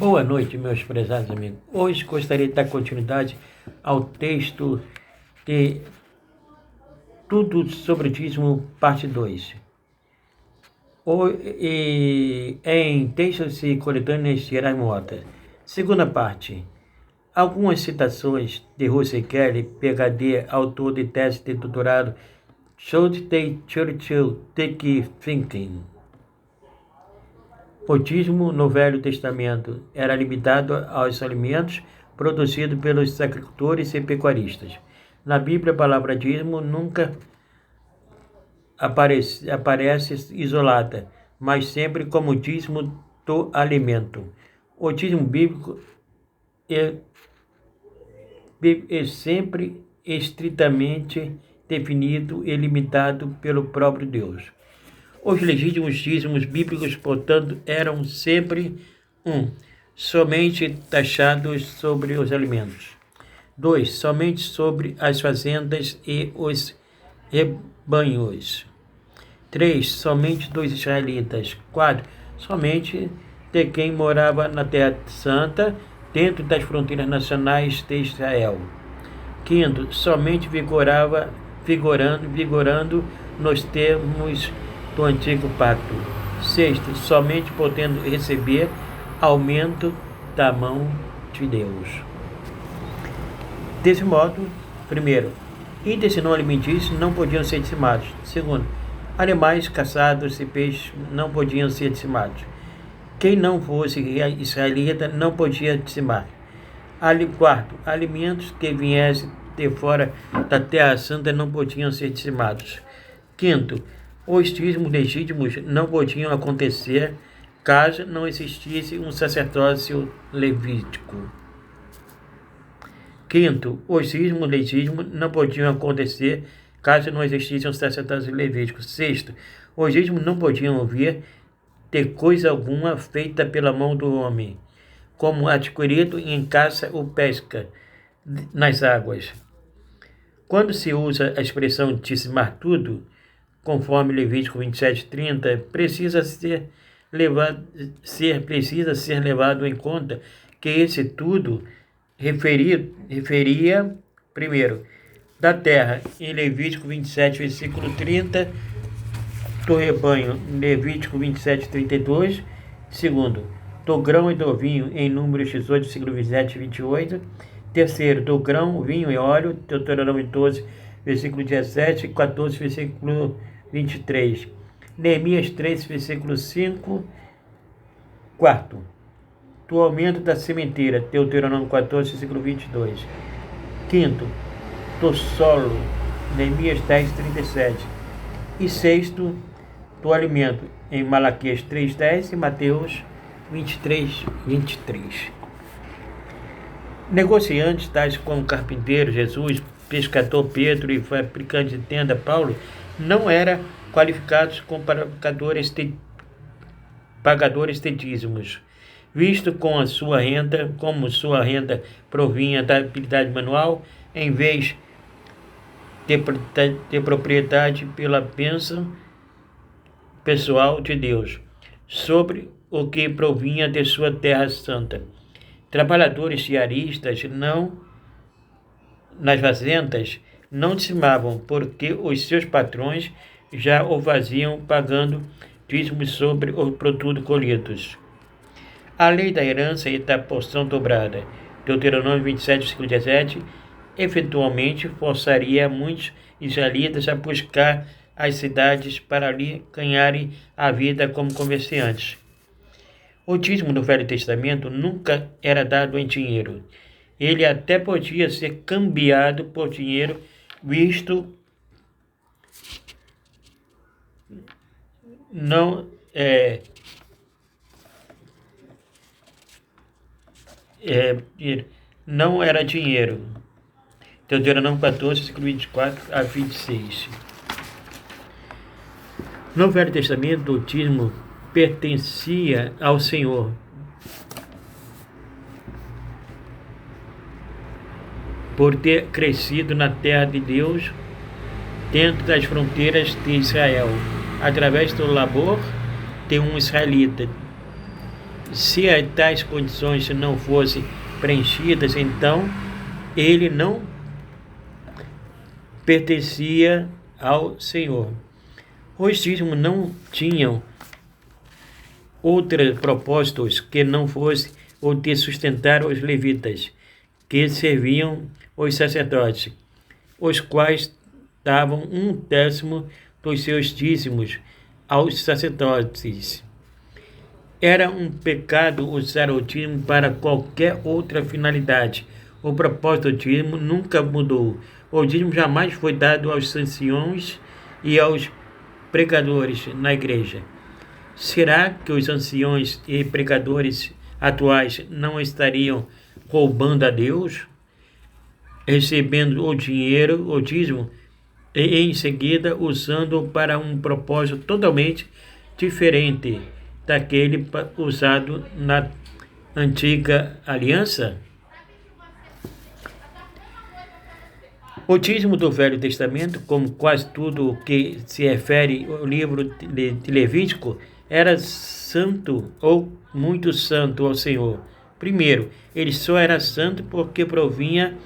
Boa noite, meus prezados amigos. Hoje gostaria de dar continuidade ao texto de Tudo sobre o Dízimo, parte 2. Em Textos e Coletâneas Gerais Motas. Segunda parte. Algumas citações de Russell Kelly, PhD, autor de tese de doutorado, Should the Churchill Take Thinking? O dízimo no Velho Testamento era limitado aos alimentos produzidos pelos agricultores e pecuaristas. Na Bíblia, a palavra dízimo nunca aparece isolada, mas sempre como dízimo do alimento. O dízimo bíblico é sempre estritamente definido e limitado pelo próprio Deus. Os legítimos dízimos bíblicos, portanto, eram sempre somente taxados sobre os alimentos. 2. Somente sobre as fazendas e os rebanhos. 3. Somente dos israelitas. 4. Somente de quem morava na Terra Santa, dentro das fronteiras nacionais de Israel. 5. Somente vigorando nos termos do Antigo Pacto. 6. Somente podendo receber aumento da mão de Deus. Desse modo, primeiro, itens não alimentícios não podiam ser dizimados. Segundo, animais caçados e peixes não podiam ser dizimados. Quem não fosse israelita não podia dizimar. Quarto, alimentos que viessem de fora da Terra Santa não podiam ser dizimados. Quinto, os dízimos legítimos não podiam acontecer caso não existisse um sacerdócio levítico. Quinto, os dízimos legítimos não podiam acontecer caso não existisse um sacerdócio levítico. Sexto, os dízimos não podiam vir de coisa alguma feita pela mão do homem, como adquirido em caça ou pesca nas águas. Quando se usa a expressão dizimar tudo, conforme Levítico 27:30, precisa ser levado em conta que esse tudo referia, primeiro, da terra, em Levítico 27, versículo 30, do rebanho, em Levítico 27:32, segundo, do grão e do vinho, em Números 18, versículo 27 e 28, terceiro, do grão, vinho e óleo, Deuteronômio 12, versículo 17 e 14, versículo 23. Neemias 3, versículo 5. Quarto, do aumento da sementeira, Deuteronômio 14, versículo 22. Quinto, do solo, Neemias 10, 37. E sexto, do alimento, em Malaquias 3, 10 e Mateus 23, 23. Negociantes tais como carpinteiro, Jesus, pescador Pedro e fabricante de tenda Paulo não eram qualificados como pagadores de dízimos, visto como sua renda provinha da habilidade manual, em vez de propriedade pela bênção pessoal de Deus, sobre o que provinha de sua terra santa. Trabalhadores diaristas nas fazendas não dizimavam, porque os seus patrões já o faziam pagando dízimos sobre os produtos colhidos. A lei da herança e da porção dobrada, Deuteronômio 27, versículo 17, eventualmente forçaria muitos israelitas a buscar as cidades para ali ganharem a vida como comerciantes. O dízimo no Velho Testamento nunca era dado em dinheiro. Ele até podia ser cambiado por dinheiro, visto não era dinheiro. Deuteronômio 14, versículo 24 a 26. No Velho Testamento, o dízimo pertencia ao Senhor, por ter crescido na terra de Deus, dentro das fronteiras de Israel, através do labor de um israelita. Se tais condições não fossem preenchidas, então ele não pertencia ao Senhor. Os dízimos não tinham outros propósitos que não fosse o de sustentar os levitas, que serviam os sacerdotes, os quais davam 1/10 dos seus dízimos aos sacerdotes. Era um pecado usar o dízimo para qualquer outra finalidade. O propósito do dízimo nunca mudou. O dízimo jamais foi dado aos anciãos e aos pregadores na igreja. Será que os anciãos e pregadores atuais não estariam roubando a Deus, recebendo o dinheiro, o dízimo, e em seguida usando para um propósito totalmente diferente daquele usado na antiga aliança? O dízimo do Velho Testamento, como quase tudo o que se refere ao livro de Levítico, era santo ou muito santo ao Senhor. Primeiro, ele só era santo porque provinha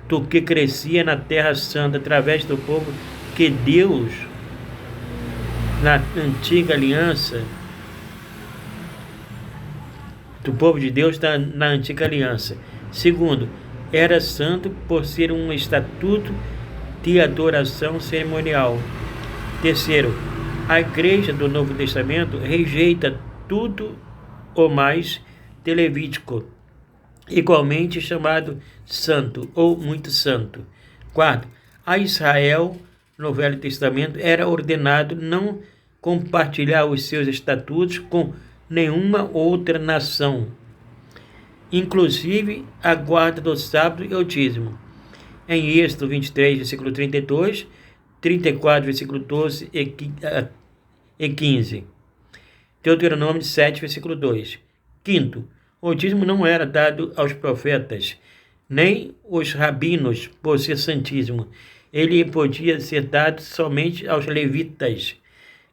do que crescia na terra santa através do povo que Deus, na antiga aliança, do povo de Deus na antiga aliança. Segundo, era santo por ser um estatuto de adoração cerimonial. Terceiro, a igreja do Novo Testamento rejeita tudo o mais de Levítico, igualmente chamado santo ou muito santo. Quarto, a Israel no Velho Testamento era ordenado não compartilhar os seus estatutos com nenhuma outra nação, inclusive a guarda do sábado e o dízimo. Em Êxodo 23, versículo 32, 34, versículo 12 e 15. Deuteronômio 7, versículo 2. Quinto, o dízimo não era dado aos profetas, nem os rabinos, por ser santíssimo. Ele podia ser dado somente aos levitas,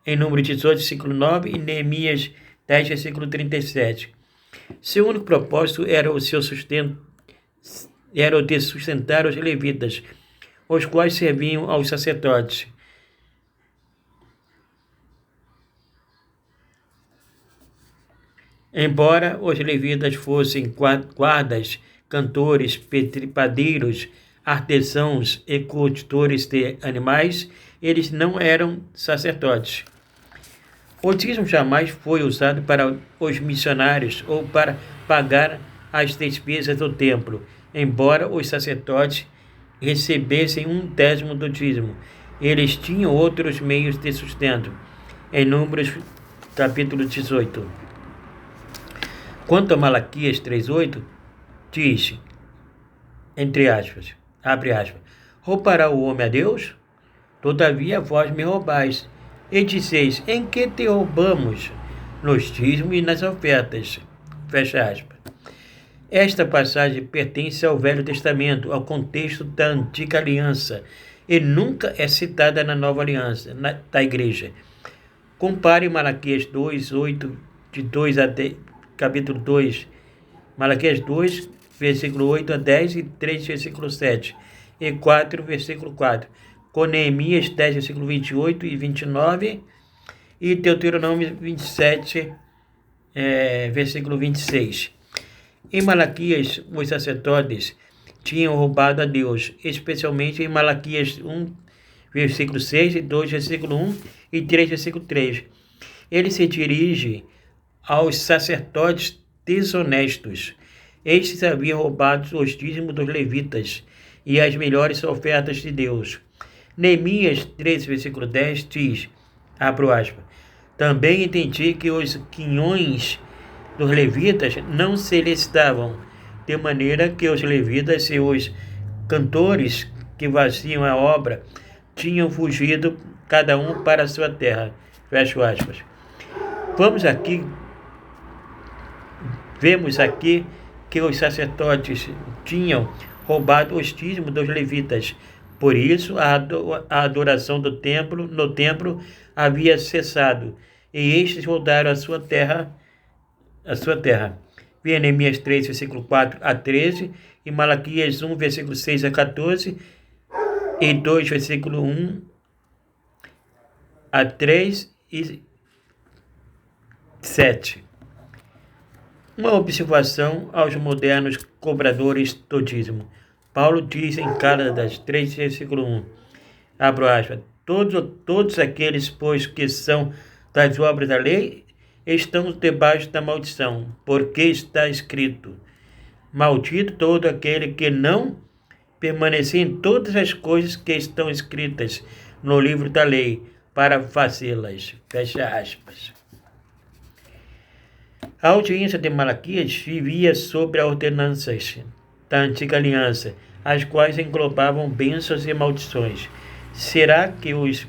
em Número 18, versículo 9, e Neemias 10, versículo 37. Seu único propósito era o de sustentar os levitas, os quais serviam aos sacerdotes. Embora os levitas fossem guardas, cantores, padeiros, artesãos e cultores de animais, eles não eram sacerdotes. O dízimo jamais foi usado para os missionários ou para pagar as despesas do templo, embora os sacerdotes recebessem 1/10 do dízimo. Eles tinham outros meios de sustento. Em Números capítulo 18. Quanto a Malaquias 3:8, diz, entre aspas, abre aspas, roubará o homem a Deus? Todavia vós me roubais. E disseis, em que te roubamos? Nos dízimos e nas ofertas. Fecha aspas. Esta passagem pertence ao Velho Testamento, ao contexto da antiga aliança, e nunca é citada na nova aliança, da igreja. Compare Malaquias 2:8, de 2 a 10, capítulo 2, Malaquias 2, versículo 8 a 10 e 3, versículo 7, e 4, versículo 4, com Neemias 10, versículo 28 e 29, e Deuteronômio 27, versículo 26. Em Malaquias, os sacerdotes tinham roubado a Deus, especialmente em Malaquias 1, versículo 6, 2, versículo 1 e 3, versículo 3. Ele se dirige aos sacerdotes desonestos. Estes haviam roubado os dízimos dos levitas e as melhores ofertas de Deus. Neemias 13, versículo 10 diz, abro aspas, também entendi que os quinhões dos levitas não se licitavam, de maneira que os levitas e os cantores que faziam a obra tinham fugido cada um para a sua terra. Fecho aspas. Vemos aqui que os sacerdotes tinham roubado os dízimos dos levitas. Por isso, a adoração no templo havia cessado, e estes voltaram à sua terra a sua terra. Vê Neemias 3, versículo 4 a 13, e Malaquias 1, versículo 6 a 14, e 2, versículo 1 a 3 e 7. Uma observação aos modernos cobradores do dízimo. Paulo diz em Gálatas 3, versículo 1, abro aspas, todos aqueles, pois, que são das obras da lei, estão debaixo da maldição, porque está escrito, maldito todo aquele que não permanecer em todas as coisas que estão escritas no livro da lei, para fazê-las. Fecha aspas. A audiência de Malaquias vivia sobre as ordenanças da antiga aliança, as quais englobavam bênçãos e maldições. Será que os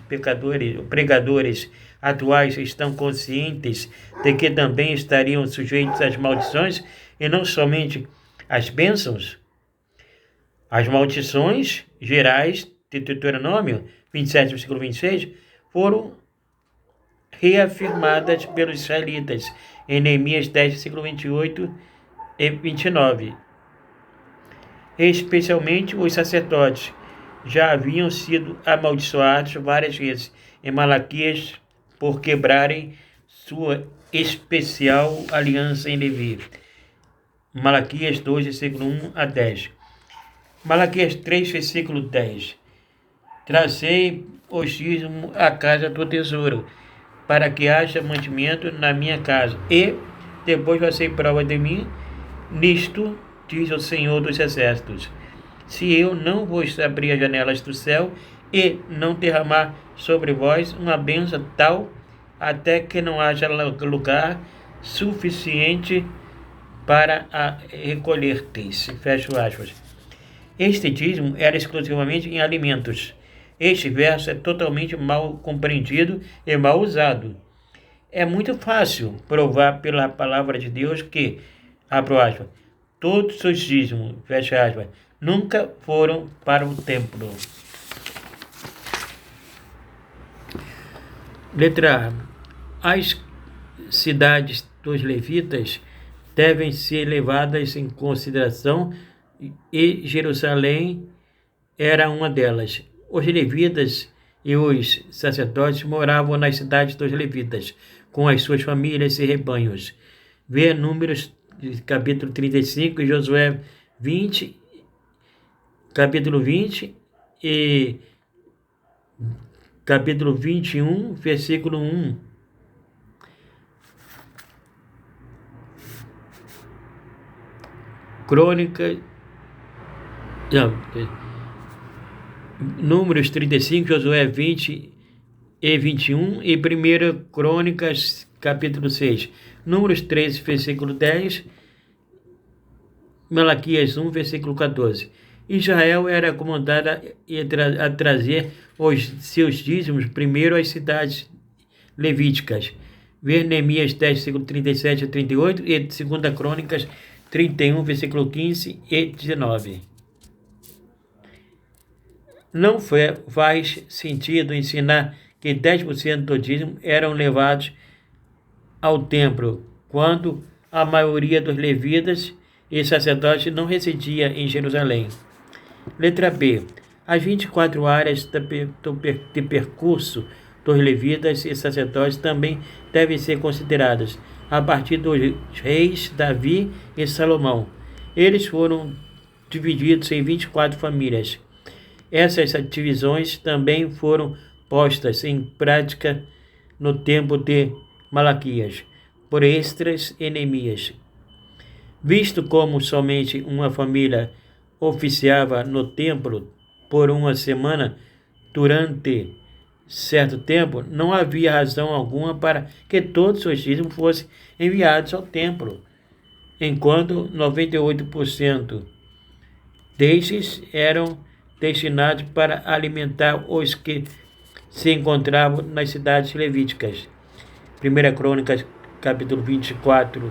pregadores atuais estão conscientes de que também estariam sujeitos às maldições e não somente às bênçãos? As maldições gerais de Deuteronômio 27, versículo 26, foram reafirmadas pelos israelitas em Neemias 10, versículo 28 e 29. Especialmente os sacerdotes já haviam sido amaldiçoados várias vezes em Malaquias por quebrarem sua especial aliança em Levi. Malaquias 2, versículo 1 a 10. Malaquias 3, versículo 10. Trazei os dízimos à casa do tesouro, para que haja mantimento na minha casa, e depois fazei prova de mim nisto, diz o Senhor dos Exércitos, se eu não vos abrir as janelas do céu e não derramar sobre vós uma bênção tal, até que não haja lugar suficiente para a recolher-teis. Fecho aspas. Este dízimo era exclusivamente em alimentos. Este verso é totalmente mal compreendido e mal usado. É muito fácil provar pela palavra de Deus que, abro aspas, todos os dízimos, fecha aspas, nunca foram para o templo. Letra A. As cidades dos levitas devem ser levadas em consideração e Jerusalém era uma delas. Os levitas e os sacerdotes moravam nas cidades dos levitas, com as suas famílias e rebanhos. Vê Números, capítulo 35, e Josué 20, capítulo 20 e capítulo 21, versículo 1. Crônica... Números 35, Josué 20 e 21 e 1 Crônicas, capítulo 6. Números 13, versículo 10, Malaquias 1, versículo 14. Israel era comandada a trazer os seus dízimos primeiro às cidades levíticas. Ver Neemias 10, versículo 37 a 38 e 2 Crônicas 31, versículo 15 e 19. Não faz sentido ensinar que 10% do dízimo eram levados ao templo, quando a maioria dos levitas e sacerdotes não residia em Jerusalém. Letra B. As 24 áreas de percurso dos levitas e sacerdotes também devem ser consideradas, a partir dos reis Davi e Salomão. Eles foram divididos em 24 famílias. Essas divisões também foram postas em prática no tempo de Malaquias, por Esdras e Neemias. Visto como somente uma família oficiava no templo por uma semana durante certo tempo, não havia razão alguma para que todos os dízimos fossem enviados ao templo, enquanto 98% destes eram destinados para alimentar os que se encontravam nas cidades levíticas. 1 Crônicas, capítulo 24,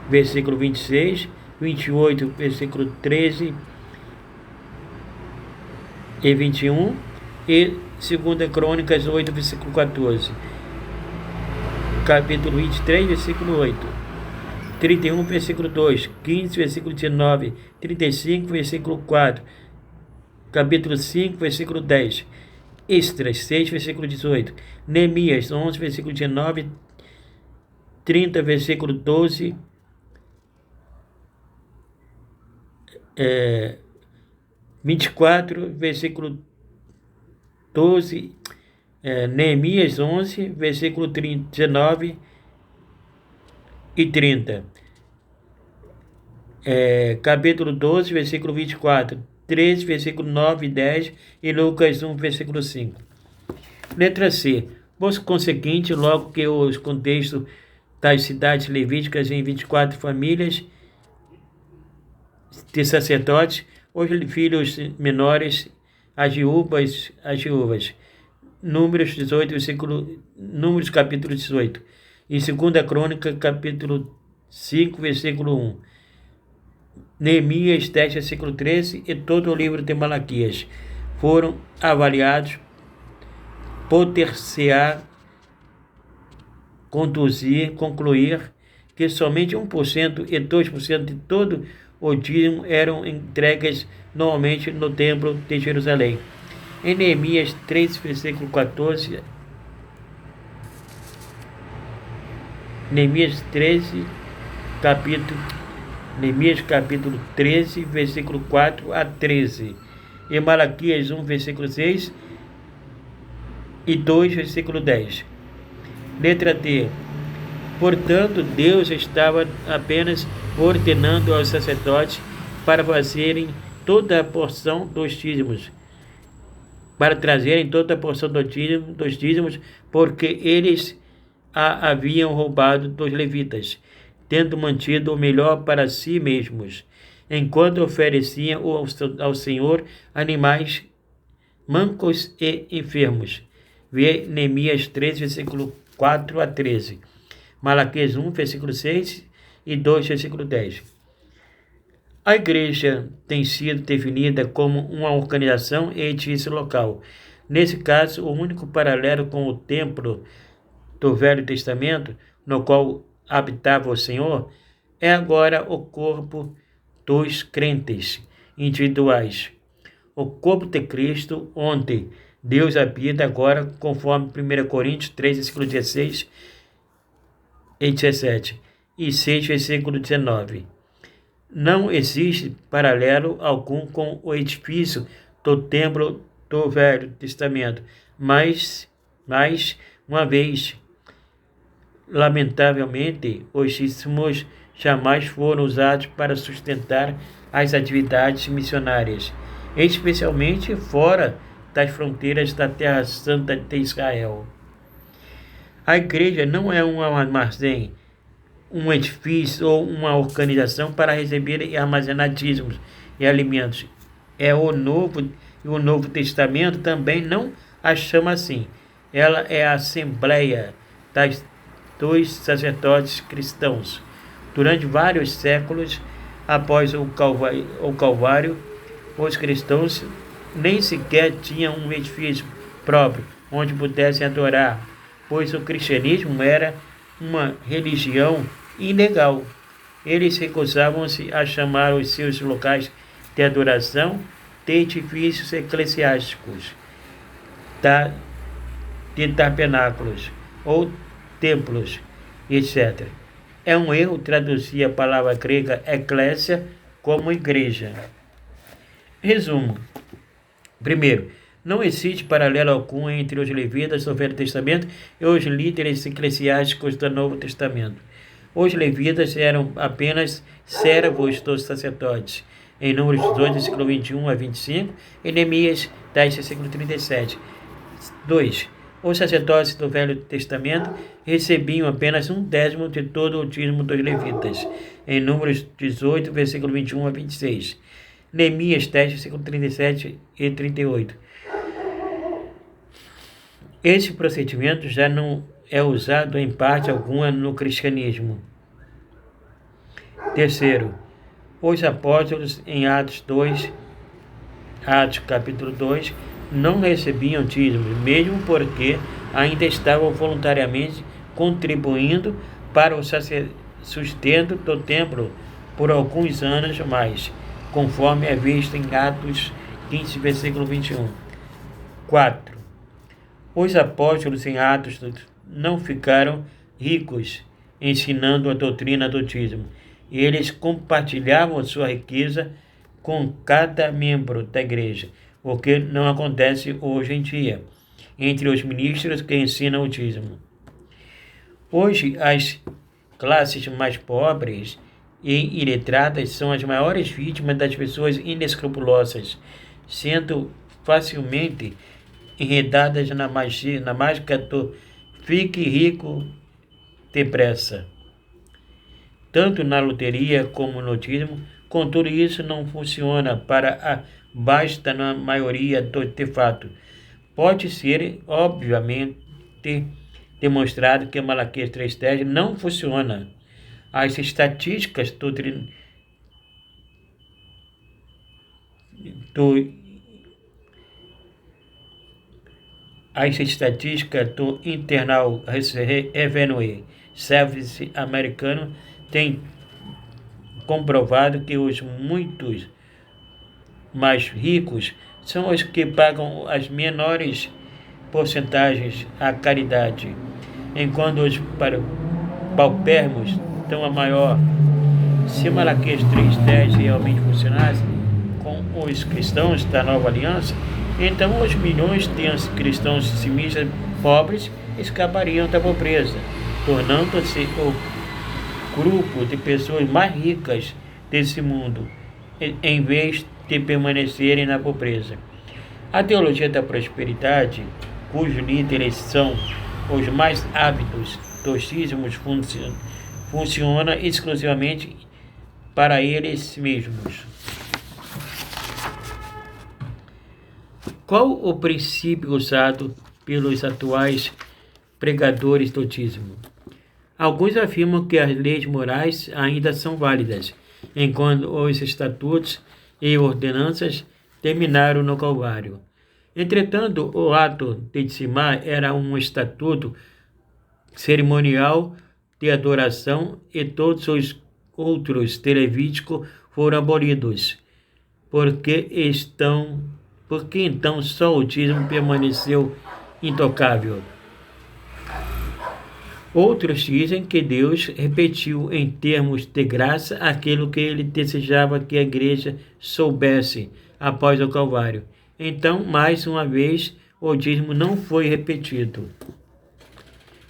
versículo 26, 28, versículo 13 e 21, e 2 Crônicas 8, versículo 14. capítulo 23, versículo 8. 31, versículo 2. 15, versículo 19. 35, versículo 4. Capítulo 5, versículo 10. Esdras 6, versículo 18. Neemias 11, versículo 19. 30, versículo 12. 24, versículo 12. Neemias 11, versículo 19 e 30. Capítulo 12, versículo 24. 13, versículo 9 e 10. E Lucas 1, versículo 5. Letra C. Por conseguinte, logo que os contextos das cidades levíticas em 24 famílias de sacerdotes, os filhos menores, as viúvas. Números 18, Números capítulo 18. E 2 Crônica, capítulo 5, versículo 1. Neemias 10, versículo 13 e todo o livro de Malaquias foram avaliados, poder-se-á concluir que somente 1% e 2% de todo o dízimo eram entregues normalmente no templo de Jerusalém. Em Neemias 3, versículo 14, Neemias capítulo 13, versículo 4 a 13. E Malaquias 1, versículo 6 e 2, versículo 10. Letra D. Portanto, Deus estava apenas ordenando aos sacerdotes para fazerem toda a porção dos dízimos, para trazerem toda a porção dos dízimos, porque eles a haviam roubado dos levitas, tendo mantido o melhor para si mesmos, enquanto ofereciam ao Senhor animais mancos e enfermos. Vê Neemias 13, versículo 4 a 13. Malaquias 1, versículo 6 e 2, versículo 10. A igreja tem sido definida como uma organização e edifício local. Nesse caso, o único paralelo com o templo do Velho Testamento, no qual habitava o Senhor, é agora o corpo dos crentes individuais. O corpo de Cristo, onde Deus habita agora, conforme 1 Coríntios 3, versículo 16 e 17, e 6, versículo 19. Não existe paralelo algum com o edifício do templo do Velho Testamento, mas uma vez, lamentavelmente, os dízimos jamais foram usados para sustentar as atividades missionárias, especialmente fora das fronteiras da Terra Santa de Israel. A igreja não é um armazém, um edifício ou uma organização para receber e armazenar dízimos e alimentos. O Novo Testamento também não a chama assim. Ela é a assembleia dos sacerdotes cristãos. Durante vários séculos após o Calvário, os cristãos nem sequer tinham um edifício próprio onde pudessem adorar, pois o cristianismo era uma religião ilegal. Eles recusavam-se a chamar os seus locais de adoração de edifícios eclesiásticos, de tabernáculos ou templos, etc. É um erro traduzir a palavra grega eclésia como igreja. Resumo. Primeiro, não existe paralelo algum entre os levitas do Velho Testamento e os líderes eclesiásticos do Novo Testamento. Os levitas eram apenas servos dos sacerdotes, em Números 18, versículo 21 a 25, e Neemias 10, versículo 37. 2. Os sacerdotes do Velho Testamento recebiam apenas 1/10 de todo o dízimo dos levitas, em Números 18, versículo 21 a 26. Neemias 10, versículo 37 e 38. Esse procedimento já não é usado em parte alguma no cristianismo. Terceiro, os apóstolos em Atos capítulo 2, não recebiam dízimos, mesmo porque ainda estavam voluntariamente contribuindo para o sustento do templo por alguns anos mais, conforme é visto em Atos 15, versículo 21. 4. Os apóstolos em Atos não ficaram ricos ensinando a doutrina do dízimo. Eles compartilhavam sua riqueza com cada membro da igreja, o que não acontece hoje em dia entre os ministros que ensinam o dízimo. Hoje, as classes mais pobres e iletradas são as maiores vítimas das pessoas inescrupulosas, sendo facilmente enredadas na mágica do fique rico depressa. Tanto na loteria como no dízimo, contudo, isso não funciona para a vasta maioria de fato. Pode ser, obviamente, demonstrado que Malaquias 3,10 não funciona. As estatísticas do Internal Revenue Service americano têm comprovado que os muitos mais ricos são os que pagam as menores porcentagens à caridade, enquanto os paupérrimos dão a maior. Se Malaquias 3,10 realmente funcionasse com os cristãos da nova aliança, então os milhões de cristãos dizimistas pobres escapariam da pobreza, tornando-se o grupo de pessoas mais ricas desse mundo, em vez de permanecerem na pobreza. A teologia da prosperidade, cujos líderes são os mais ávidos dos dízimos, funciona exclusivamente para eles mesmos. Qual o princípio usado pelos atuais pregadores do dízimo? Alguns afirmam que as leis morais ainda são válidas, enquanto os estatutos e ordenanças terminaram no Calvário. Entretanto, o ato de dizimar era um estatuto cerimonial de adoração e todos os outros de Levítico foram abolidos. Porque então só o dízimo permaneceu intocável? Outros dizem que Deus repetiu em termos de graça aquilo que ele desejava que a igreja soubesse após o Calvário. Então, mais uma vez, o dízimo não foi repetido.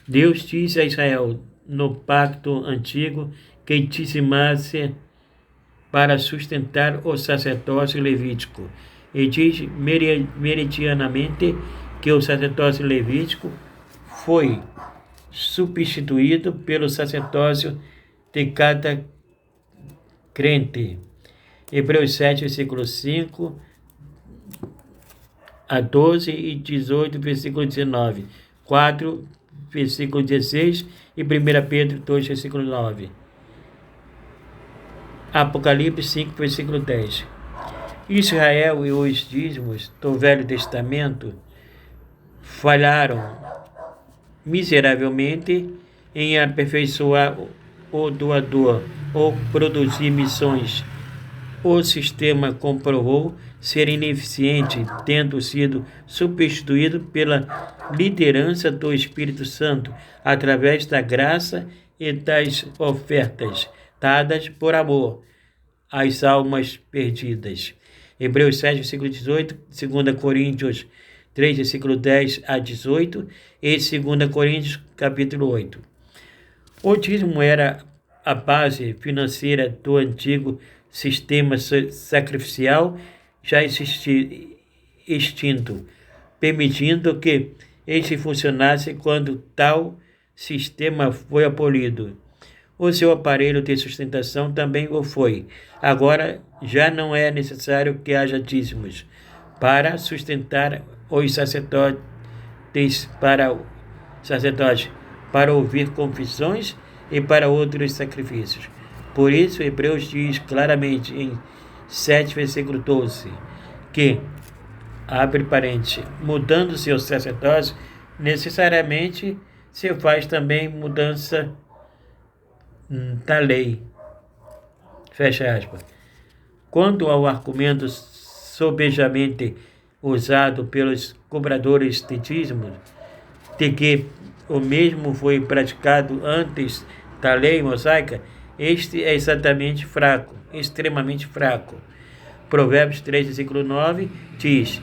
Deus disse a Israel no pacto antigo que dizimasse para sustentar o sacerdócio levítico, e diz meridianamente que o sacerdócio levítico foi substituído pelo sacerdócio de cada crente. Hebreus 7, versículo 5 a 12 e 18, versículo 19, 4, versículo 16 e 1 Pedro 2, versículo 9. Apocalipse 5, versículo 10. Israel e os dízimos do Velho Testamento falharam miseravelmente em aperfeiçoar o doador ou produzir missões. O sistema comprovou ser ineficiente, tendo sido substituído pela liderança do Espírito Santo através da graça e das ofertas dadas por amor às almas perdidas. Hebreus 7, versículo 18, 2 Coríntios 3, versículo 10 a 18 e 2 Coríntios, capítulo 8. O dízimo era a base financeira do antigo sistema sacrificial já extinto, permitindo que este funcionasse quando tal sistema foi abolido. O seu aparelho de sustentação também o foi. Agora já não é necessário que haja dízimos para sustentar os sacerdotes, para ouvir confissões e para outros sacrifícios. Por isso, Hebreus diz claramente em 7, versículo 12, que, abre parênteses, mudando seu sacerdócio, necessariamente se faz também mudança da lei. Fecha aspas. Quanto ao argumento sobejamente usado pelos cobradores de dízimos, de que o mesmo foi praticado antes da lei mosaica, este é exatamente fraco, extremamente fraco. Provérbios 3, versículo 9 diz,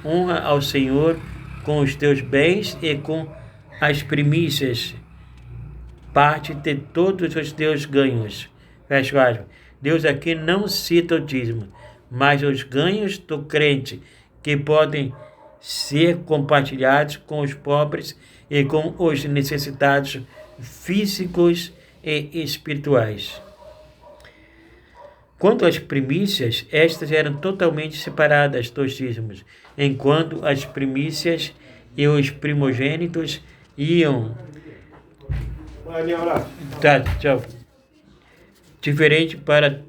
honra ao Senhor com os teus bens e com as primícias, parte de todos os teus ganhos. Fecha aspas. Deus aqui não cita o dízimo, mas os ganhos do crente que podem ser compartilhados com os pobres e com os necessitados físicos e espirituais. Quanto às primícias, estas eram totalmente separadas dos dízimos, enquanto as primícias e os primogênitos iam... Tá, tchau. Diferente para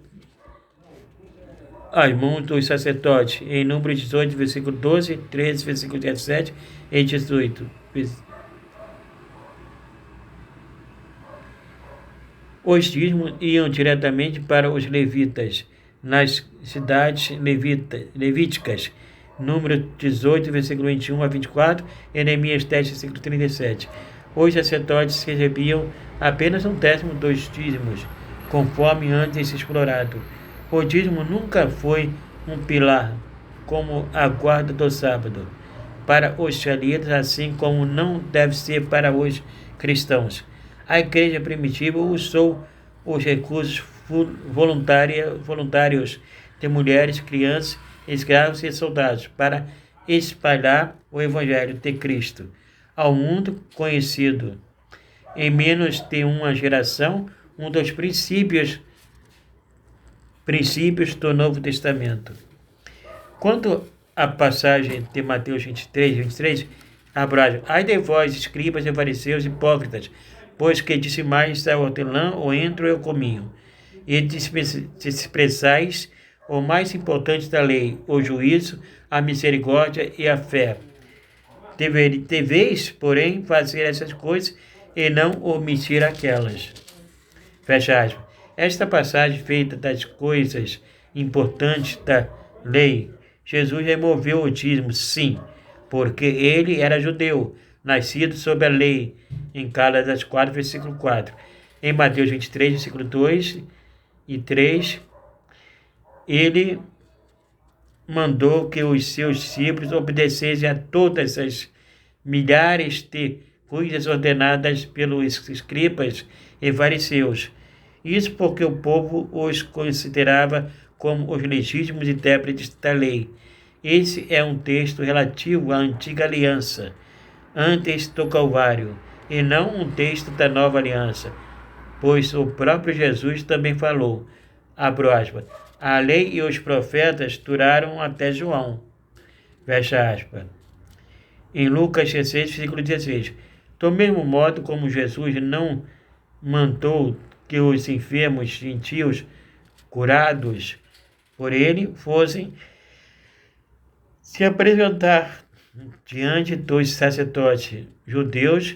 as mãos dos sacerdotes, em Números 18, versículo 12, 13, versículo 17 e 18. Os dízimos iam diretamente para os levitas, nas cidades levíticas, Número 18, versículo 21 a 24, e Neemias 10, versículo 37. Os sacerdotes recebiam apenas 1/10 dos dízimos, conforme antes explorado. O dízimo nunca foi um pilar, como a guarda do sábado, para os israelitas, assim como não deve ser para os cristãos. A igreja primitiva usou os recursos voluntários de mulheres, crianças, escravos e soldados para espalhar o evangelho de Cristo ao mundo conhecido. Em menos de uma geração, um dos princípios do Novo Testamento. Quanto à passagem de Mateus 23, ai de vós, escribas e fariseus hipócritas, pois que dizimais a hortelã, o entro e o cominho, e desprezais o mais importante da lei, o juízo, a misericórdia e a fé. Deveis, porém, fazer essas coisas e não omitir aquelas. Fecha aspas. Esta passagem feita das coisas importantes da lei, Jesus removeu o dízimo, sim, porque ele era judeu, nascido sob a lei, em Gálatas 4, versículo 4. Em Mateus 23, versículo 2 e 3, ele mandou que os seus discípulos obedecessem a todas as milhares de coisas ordenadas pelos escribas e fariseus. Isso porque o povo os considerava como os legítimos intérpretes da lei. Esse é um texto relativo à antiga aliança, antes do Calvário, e não um texto da nova aliança, pois o próprio Jesus também falou, a lei e os profetas duraram até João. Fecha aspas. Em Lucas 16, versículo 16. Do mesmo modo como Jesus não mandou que os enfermos gentios curados por ele fossem se apresentar diante dos sacerdotes judeus,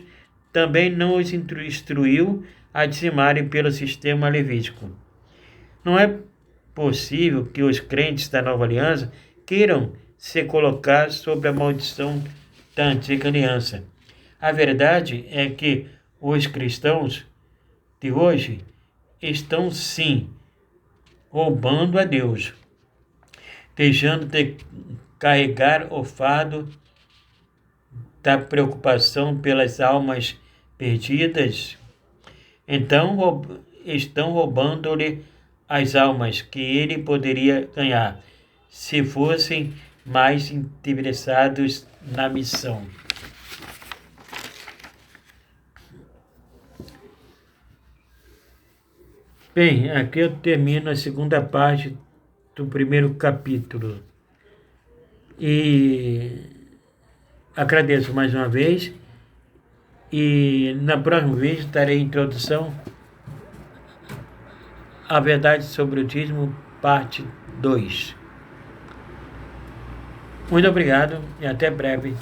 também não os instruiu a dizimarem pelo sistema levítico. Não é possível que os crentes da nova aliança queiram se colocar sob a maldição da antiga aliança. A verdade é que os cristãos de hoje estão sim roubando a Deus, deixando de carregar o fardo da preocupação pelas almas perdidas. Então estão roubando-lhe as almas que ele poderia ganhar se fossem mais interessados na missão. Bem, aqui eu termino a segunda parte do primeiro capítulo. E agradeço mais uma vez. E na próxima vez darei introdução à verdade sobre o dízimo, parte 2. Muito obrigado e até breve.